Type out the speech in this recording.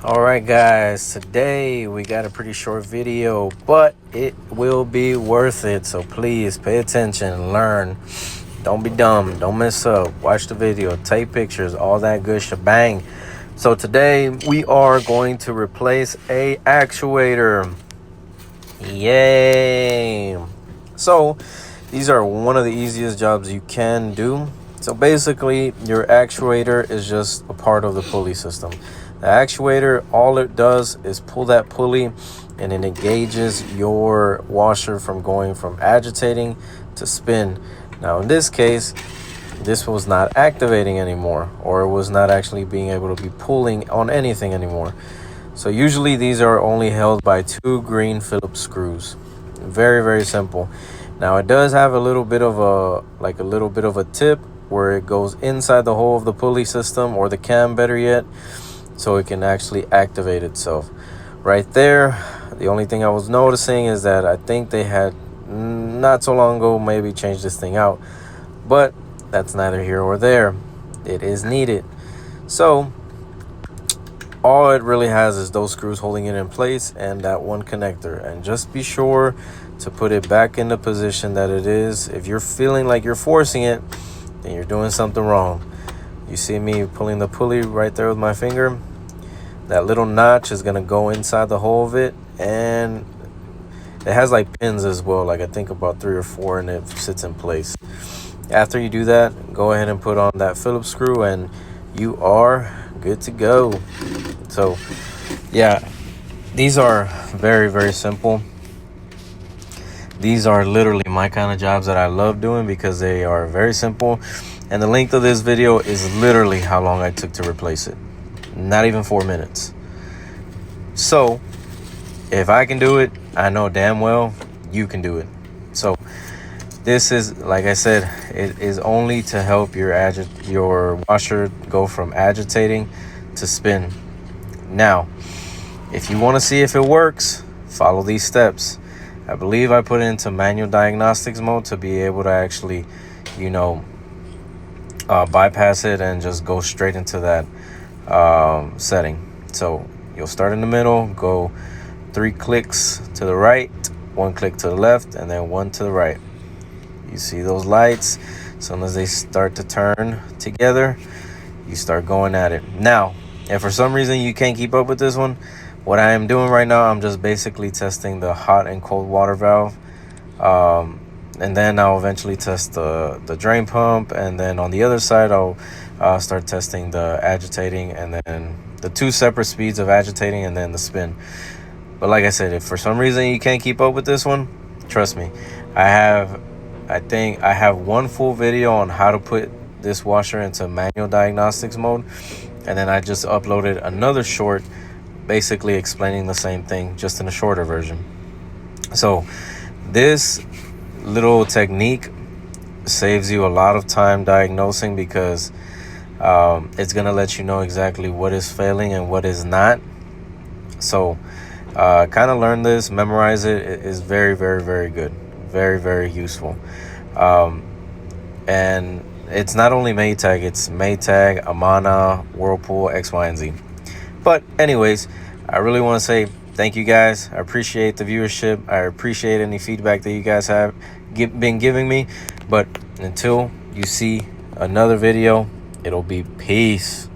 All right, guys, today we got a pretty short video, but it will be worth it. So please pay attention, learn, don't be dumb, don't mess up, watch the video, take pictures, all that good shebang. So today we are going to replace a actuator. Yay. So these are one of the easiest jobs you can do. So basically your actuator is just a part of the pulley system. The actuator, all it does is pull that pulley and it engages your washer from going from agitating to spin. Now in this case, this was not activating anymore, or it was not actually being able to be pulling on anything anymore. So usually these are only held by 2 green Phillips screws. Very, very simple. Now it does have a little bit of a tip where it goes inside the hole of the pulley system, or the cam better yet, so it can actually activate itself. Right there, the only thing I was noticing is that I think they had not so long ago maybe changed this thing out, but that's neither here or there. It is needed. So all it really has is those screws holding it in place and that one connector, and just be sure to put it back in the position that it is. If you're feeling like you're forcing it, then you're doing something wrong. You see me pulling the pulley right there with my finger. That little notch is gonna go inside the hole of it, and it has like pins as well, like I think about 3 or 4, and it sits in place. After you do that, go ahead and put on that Phillips screw and you are good to go. So yeah, these are very, very simple. These are literally my kind of jobs that I love doing because they are very simple. And the length of this video is literally how long I took to replace it. Not even 4 minutes. So if I can do it, I know damn well you can do it. So this is, like I said, it is only to help your washer go from agitating to spin. Now, if you want to see if it works, follow these steps. I believe I put it into manual diagnostics mode to be able to actually, bypass it and just go straight into that setting. So you'll start in the middle, go 3 clicks to the right, 1 click to the left, and then 1 to the right. You see those lights? As soon as they start to turn together, you start going at it. Now, if for some reason you can't keep up with this one, what I am doing right now, I'm just basically testing the hot and cold water valve. And then I'll eventually test the drain pump, and then on the other side I'll start testing the agitating, and then the 2 separate speeds of agitating, and then the spin. But like I said, if for some reason you can't keep up with this one, trust me, I think I have 1 full video on how to put this washer into manual diagnostics mode, and then I just uploaded another short basically explaining the same thing, just in a shorter version. So this little technique saves you a lot of time diagnosing, because it's gonna let you know exactly what is failing and what is not. So kind of learn this, memorize it. It is very, very, very good, very, very useful. And it's not only Maytag, it's Maytag, Amana, Whirlpool, X, Y, and Z. But anyways, I really want to say thank you guys. I appreciate the viewership. I appreciate any feedback that you guys have been giving me. But until you see another video, it'll be peace.